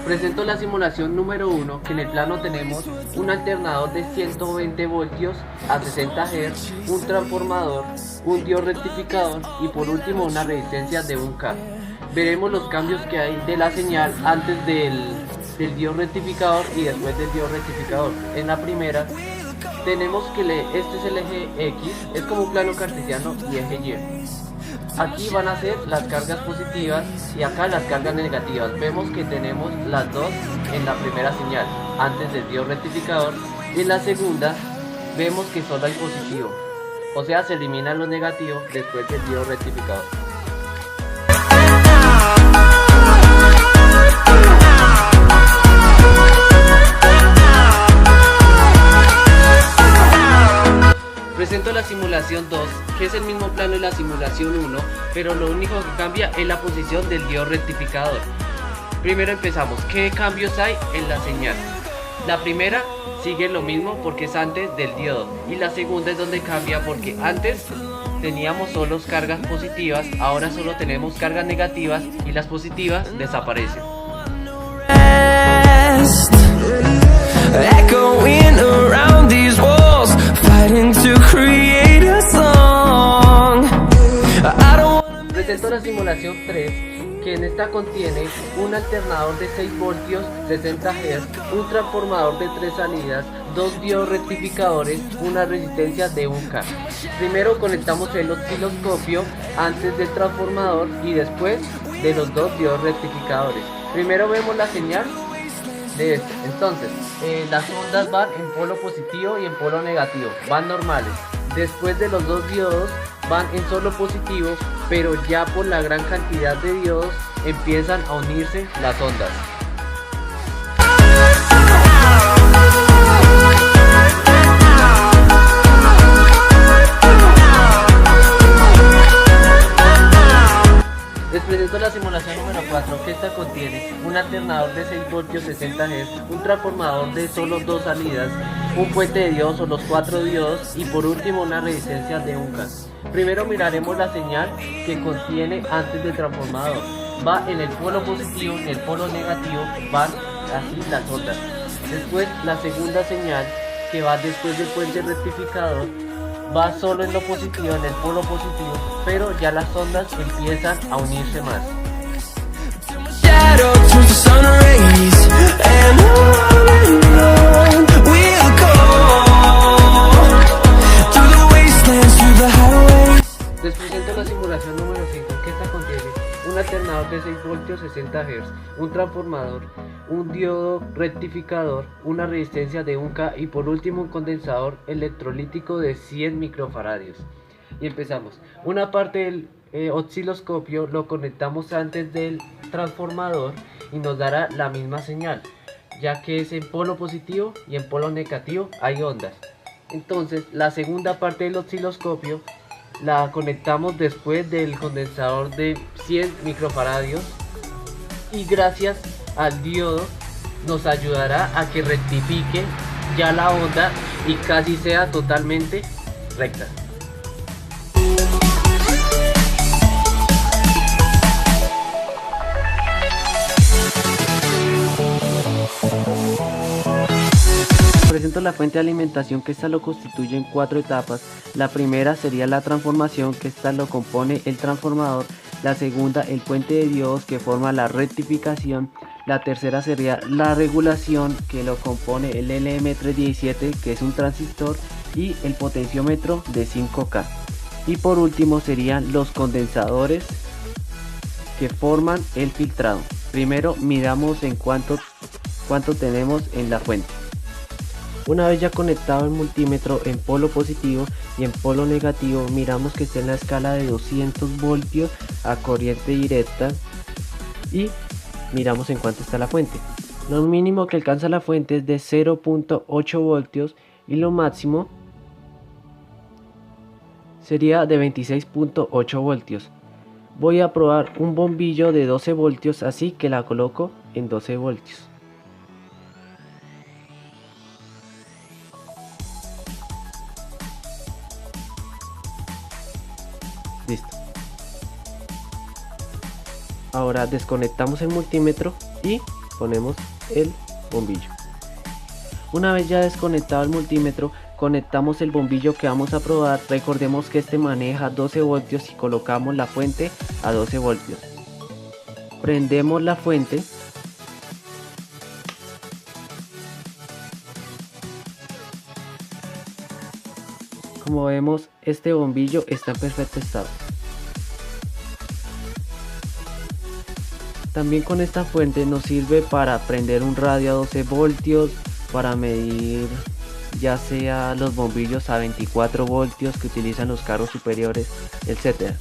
Presento la simulación número 1, que en el plano tenemos un alternador de 120 voltios a 60 Hz, un transformador, un diodo rectificador y por último una resistencia de 1K. Veremos los cambios que hay de la señal antes del diodo rectificador y después del diodo rectificador. En la primera tenemos que este es el eje X, es como un plano cartesiano, y eje Y. Aquí van a ser las cargas positivas y acá las cargas negativas. Vemos que tenemos las dos en la primera señal, antes del diodo rectificador, y en la segunda vemos que solo hay positivo, o sea, se eliminan los negativos después del diodo rectificador. Presento la simulación 2, que es el mismo plano de la simulación 1, pero lo único que cambia es la posición del diodo rectificador. Primero empezamos, ¿qué cambios hay en la señal? La primera sigue lo mismo porque es antes del diodo, y la segunda es donde cambia porque antes teníamos solo cargas positivas, ahora solo tenemos cargas negativas y las positivas desaparecen. Presento la simulación 3, que en esta contiene un alternador de 6 voltios, 60 Hz, un transformador de 3 salidas, 2 diodos rectificadores, una resistencia de 1K. Primero conectamos el osciloscopio antes del transformador y después de los 2 diodos rectificadores. Primero vemos la señal de este. Entonces, las ondas van en polo positivo y en polo negativo, van normales. Después de los 2 diodos van en solo positivo, pero ya por la gran cantidad de diodos empiezan a unirse las ondas. Les presento la simulación número 4, que esta contiene un alternador de 6 voltios 60 Hz, un transformador de solo 2 salidas, un puente de diodos o los 4 diodos y por último una resistencia de 1K. Primero miraremos la señal que contiene antes del transformador. Va en el polo positivo y en el polo negativo van así las ondas. Después la segunda señal, que va después del puente rectificador, va solo en lo positivo, en el polo positivo, pero ya las ondas empiezan a unirse más. Les presento la simulación número 5, que esta contiene un alternador de 6 voltios 60 Hz, un transformador, un diodo rectificador, una resistencia de 1K y por último un condensador electrolítico de 100 microfaradios. Y empezamos. Una parte del osciloscopio lo conectamos antes del transformador y nos dará la misma señal, ya que es en polo positivo y en polo negativo hay ondas. Entonces la segunda parte del osciloscopio la conectamos después del condensador de 100 microfaradios y gracias al diodo nos ayudará a que rectifique ya la onda y casi sea totalmente recta. Presento la fuente de alimentación, que esta lo constituye en 4 etapas. La primera sería la transformación, que esta lo compone el transformador. La segunda, el puente de diodos, que forma la rectificación. La tercera sería la regulación, que lo compone el LM317, que es un transistor, y el potenciómetro de 5K. Y por último serían los condensadores, que forman el filtrado. Primero midamos en cuánto tenemos en la fuente. Una vez ya conectado el multímetro en polo positivo y en polo negativo, miramos que está en la escala de 200 voltios a corriente directa y miramos en cuánto está la fuente. Lo mínimo que alcanza la fuente es de 0.8 voltios, y lo máximo sería de 26.8 voltios. Voy a probar un bombillo de 12 voltios, así que la coloco en 12 voltios. Listo. Ahora desconectamos el multímetro y ponemos el bombillo. Una vez ya desconectado el multímetro, conectamos el bombillo que vamos a probar. Recordemos que este maneja 12 voltios y colocamos la fuente a 12 voltios. Prendemos la fuente. Como vemos, este bombillo está en perfecto estado. También con esta fuente nos sirve para prender un radio a 12 voltios, para medir ya sea los bombillos a 24 voltios que utilizan los carros superiores, etc.